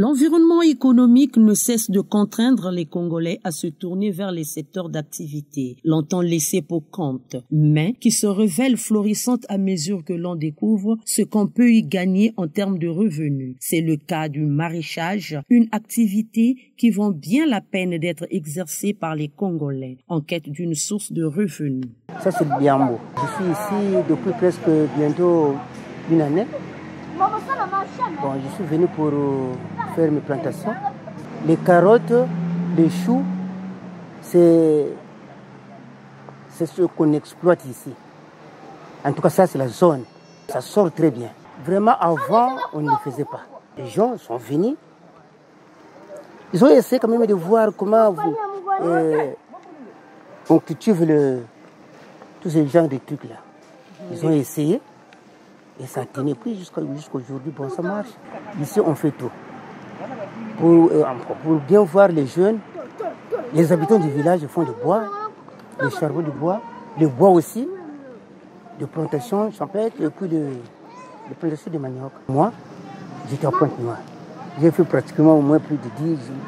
L'environnement économique ne cesse de contraindre les Congolais à se tourner vers les secteurs d'activité, longtemps laissés pour compte, mais qui se révèlent florissantes à mesure que l'on découvre ce qu'on peut y gagner en termes de revenus. C'est le cas du maraîchage, une activité qui vaut bien la peine d'être exercée par les Congolais en quête d'une source de revenus. Ça, c'est le Biambo. Je suis ici depuis presque bientôt une année. Bon, je suis venu pour faire mes plantations. Les carottes, les choux, c'est ce qu'on exploite ici. En tout cas, ça, c'est la zone. Ça sort très bien. Vraiment, avant, on ne le faisait pas. Les gens sont venus. Ils ont essayé quand même de voir comment on cultive tous ces genres de trucs-là. Ils ont essayé. Et ça tenait plus jusqu'à aujourd'hui. Bon, ça marche. Ici, on fait tout. Pour bien voir les jeunes, les habitants du village font du bois, le charbon du bois, le bois aussi, de plantation champêtre et puis de plantation de manioc. Moi, j'étais à Pointe-Noire. J'ai fait pratiquement au moins plus de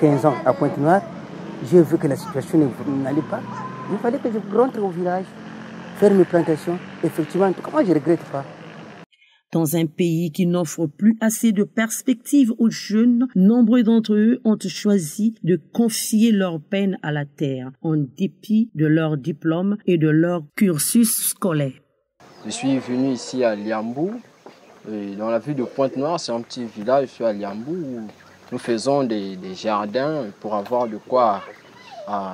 10-15 ans à Pointe-Noire. J'ai vu que la situation n'allait pas. Il fallait que je rentre au village, faire mes plantations. Effectivement, en tout cas, moi, je ne regrette pas. Dans un pays qui n'offre plus assez de perspectives aux jeunes, nombreux d'entre eux ont choisi de confier leur peine à la terre, en dépit de leur diplôme et de leur cursus scolaire. Je suis venu ici à Liambou, dans la ville de Pointe-Noire, c'est un petit village, je suis à Liambou, où nous faisons des jardins pour avoir de quoi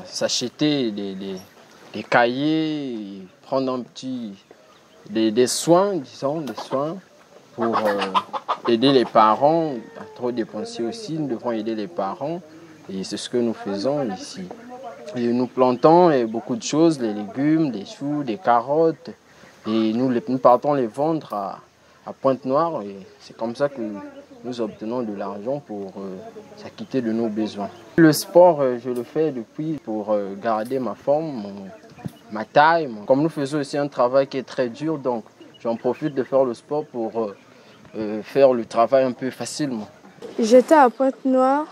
s'acheter des cahiers, prendre des soins, disons, des soins pour aider les parents à trop dépenser aussi. Nous devons aider les parents et c'est ce que nous faisons ici. Et nous plantons beaucoup de choses, les légumes, des choux, des carottes et nous partons les vendre à Pointe-Noire et c'est comme ça que nous obtenons de l'argent pour s'acquitter de nos besoins. Le sport, je le fais depuis pour garder ma forme, ma taille. Comme nous faisons aussi un travail qui est très dur, donc j'en profite de faire le sport pour faire le travail un peu facilement. J'étais à Pointe-Noire,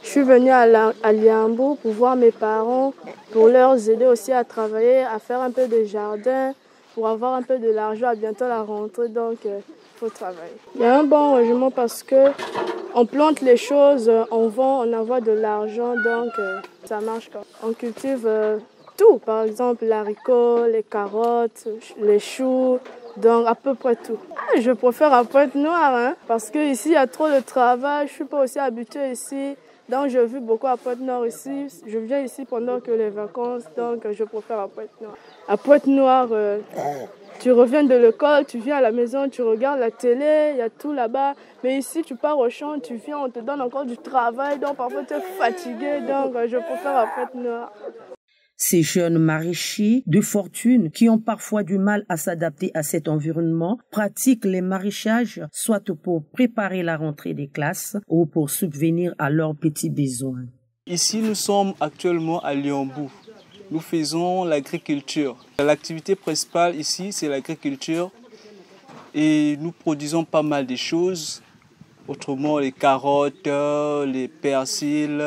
je suis venue à Liambou pour voir mes parents, pour leur aider aussi à travailler, à faire un peu de jardin, pour avoir un peu de l'argent à bientôt la rentrée, donc il faut travailler. Il y a un bon rangement parce qu'on plante les choses, on vend, on envoie de l'argent, donc ça marche. On cultive tout, par exemple l'haricot, les carottes, les choux, donc à peu près tout. Je préfère à Pointe-Noire parce qu'ici il y a trop de travail, je ne suis pas aussi habituée ici. Donc je vis beaucoup à Pointe-Noire ici, je viens ici pendant que les vacances, donc je préfère à Pointe-Noire. À Pointe-Noire, tu reviens de l'école, tu viens à la maison, tu regardes la télé, il y a tout là-bas. Mais ici, tu pars au champ, tu viens, on te donne encore du travail, donc parfois tu es fatigué, donc je préfère à Pointe-Noire. Ces jeunes maraîchers de fortune qui ont parfois du mal à s'adapter à cet environnement pratiquent les maraîchages soit pour préparer la rentrée des classes ou pour subvenir à leurs petits besoins. Ici, nous sommes actuellement à Liambou. Nous faisons l'agriculture. L'activité principale ici, c'est l'agriculture et nous produisons pas mal de choses. Autrement, les carottes, les persils,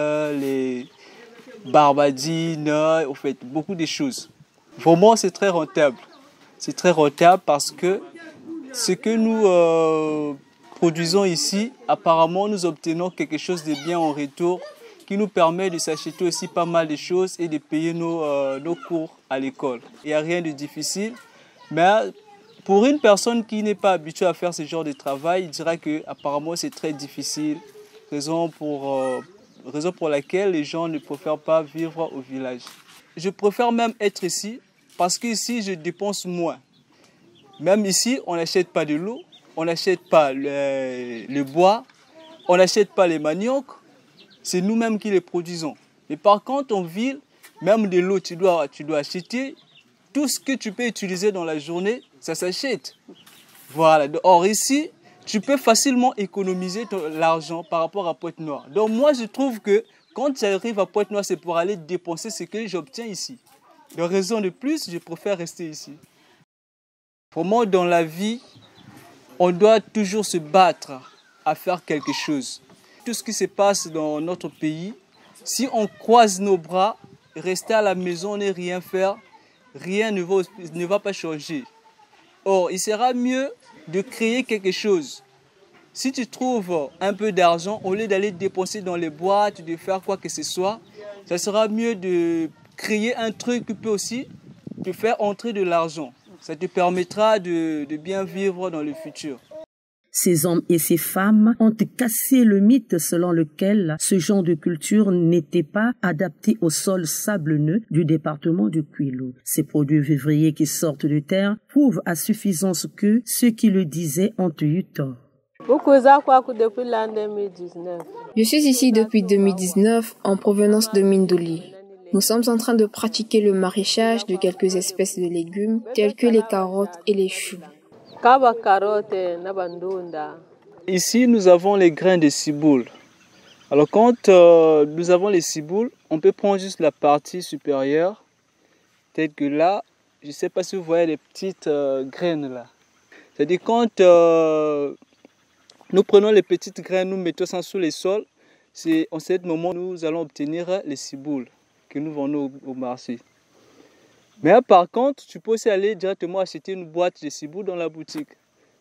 les barbadines, en fait, beaucoup de choses. Vraiment, c'est très rentable. C'est très rentable parce que ce que nous produisons ici, apparemment, nous obtenons quelque chose de bien en retour qui nous permet de s'acheter aussi pas mal de choses et de payer nos cours à l'école. Il n'y a rien de difficile, mais pour une personne qui n'est pas habituée à faire ce genre de travail, il dira qu'apparemment c'est très difficile, raison pour laquelle les gens ne préfèrent pas vivre au village. Je préfère même être ici parce qu'ici je dépense moins. Même ici, on n'achète pas de l'eau, on n'achète pas le bois, on n'achète pas les maniocs. C'est nous-mêmes qui les produisons. Mais par contre, en ville, même de l'eau, tu dois acheter. Tout ce que tu peux utiliser dans la journée, ça s'achète. Voilà. Or ici, tu peux facilement économiser l'argent par rapport à Pointe-Noire. Donc moi, je trouve que quand j'arrive à Pointe-Noire, c'est pour aller dépenser ce que j'obtiens ici. De raison de plus, je préfère rester ici. Pour moi, dans la vie, on doit toujours se battre à faire quelque chose. Tout ce qui se passe dans notre pays, si on croise nos bras, rester à la maison et rien faire, rien ne va pas changer. Or, il sera mieux de créer quelque chose. Si tu trouves un peu d'argent, au lieu d'aller dépenser dans les boîtes, de faire quoi que ce soit, ça sera mieux de créer un truc qui peut aussi te faire entrer de l'argent. Ça te permettra de bien vivre dans le futur. Ces hommes et ces femmes ont cassé le mythe selon lequel ce genre de culture n'était pas adapté au sol sablonneux du département du Kwilu. Ces produits vivriers qui sortent de terre prouvent à suffisance que ceux qui le disaient ont eu tort. Je suis ici depuis 2019 en provenance de Minduli. Nous sommes en train de pratiquer le maraîchage de quelques espèces de légumes tels que les carottes et les choux. Ici, nous avons les grains de ciboule. Alors quand nous avons les ciboules, on peut prendre juste la partie supérieure, telle que là, je ne sais pas si vous voyez les petites graines là. C'est-à-dire quand nous prenons les petites graines, nous mettons ça sous les sols, c'est en ce moment nous allons obtenir les ciboules que nous vendons au marché. Mais là, par contre, tu peux aussi aller directement acheter une boîte de ciboules dans la boutique.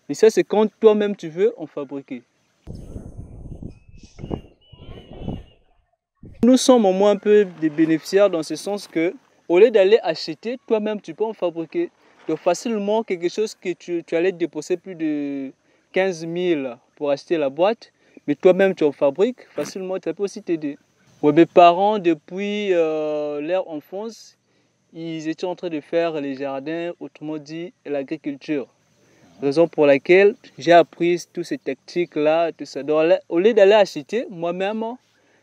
Mais ça, c'est quand toi-même tu veux en fabriquer. Nous sommes au moins un peu des bénéficiaires dans ce sens que, au lieu d'aller acheter, toi-même tu peux en fabriquer. Donc facilement, quelque chose que tu allais dépenser plus de 15 000 pour acheter la boîte, mais toi-même tu en fabriques, facilement ça peut aussi t'aider. Ouais, mes parents, depuis leur enfance, ils étaient en train de faire les jardins, autrement dit l'agriculture. Raison pour laquelle j'ai appris toutes ces tactiques-là, tout ça. Donc, au lieu d'aller acheter, moi-même,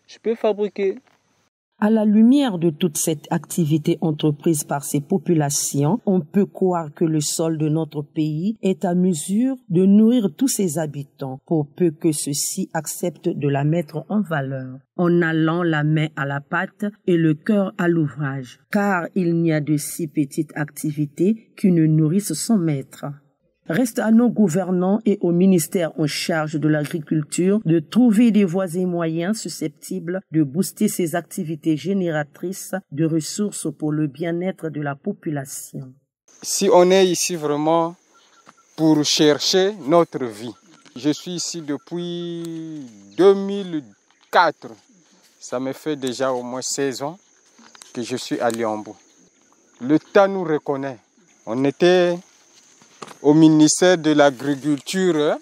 je peux fabriquer. À la lumière de toute cette activité entreprise par ces populations, on peut croire que le sol de notre pays est à mesure de nourrir tous ses habitants, pour peu que ceux-ci acceptent de la mettre en valeur, en allant la main à la pâte et le cœur à l'ouvrage, car il n'y a de si petites activités qui ne nourrissent son maître. Reste à nos gouvernants et au ministère en charge de l'agriculture de trouver des voies et moyens susceptibles de booster ces activités génératrices de ressources pour le bien-être de la population. Si on est ici vraiment pour chercher notre vie, je suis ici depuis 2004. Ça me fait déjà au moins 16 ans que je suis à Liambou. L'État nous reconnaît. On était au ministère de l'Agriculture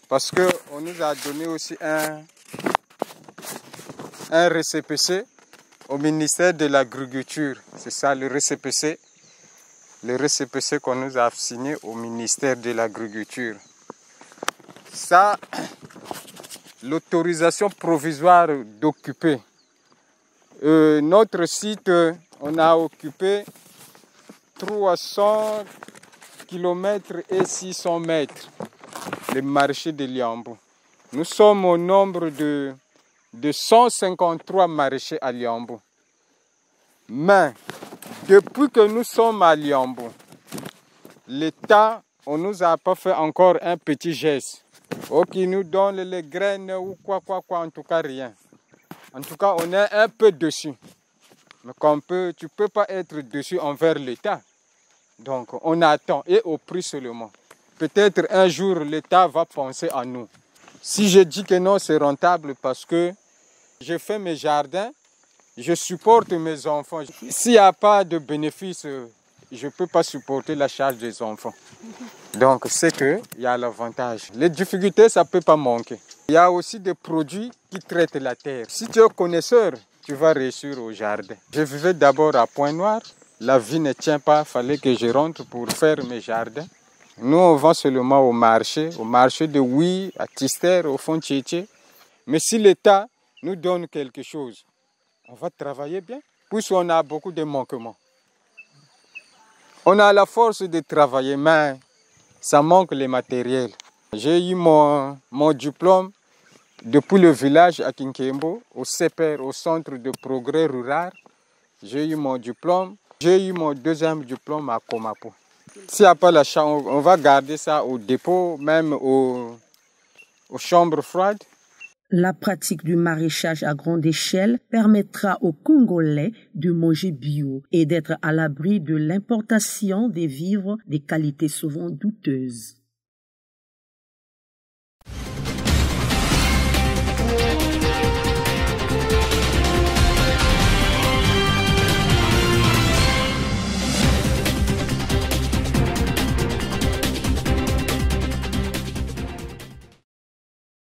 parce qu'on nous a donné aussi un récépissé au ministère de l'Agriculture. C'est ça le récépissé qu'on nous a signé au ministère de l'Agriculture. Ça, l'autorisation provisoire d'occuper. Notre site, on a occupé 300 km et 600 mètres, le marché de Liambou. Nous sommes au nombre de 153 maraîchers à Liambou. Mais depuis que nous sommes à Liambou, l'État, on ne nous a pas fait encore un petit geste. Qui nous donne les graines ou quoi, en tout cas rien. En tout cas, on est un peu dessus. Mais tu ne peux pas être dessus envers l'État. Donc, on attend et au prix seulement. Peut-être un jour, l'État va penser à nous. Si je dis que non, c'est rentable parce que je fais mes jardins, je supporte mes enfants. S'il n'y a pas de bénéfice, je ne peux pas supporter la charge des enfants. Donc, c'est qu'il y a l'avantage. Les difficultés, ça ne peut pas manquer. Il y a aussi des produits qui traitent la terre. Si tu es connaisseur, tu vas réussir au jardin. Je vivais d'abord à Pointe-Noire. La vie ne tient pas, il fallait que je rentre pour faire mes jardins. Nous, on vend seulement au marché de Ouy, à Tister, au fond Tchétché. Mais si l'État nous donne quelque chose, on va travailler bien, puisqu'on a beaucoup de manquements. On a la force de travailler, mais ça manque les matériels. J'ai eu mon diplôme depuis le village à Kinkembo, au CEPER, au Centre de Progrès Rural. J'ai eu mon diplôme. J'ai eu mon deuxième diplôme à Komapo. S'il n'y a pas la chambre, on va garder ça au dépôt, même aux chambres froides. La pratique du maraîchage à grande échelle permettra aux Congolais de manger bio et d'être à l'abri de l'importation des vivres des qualités souvent douteuses.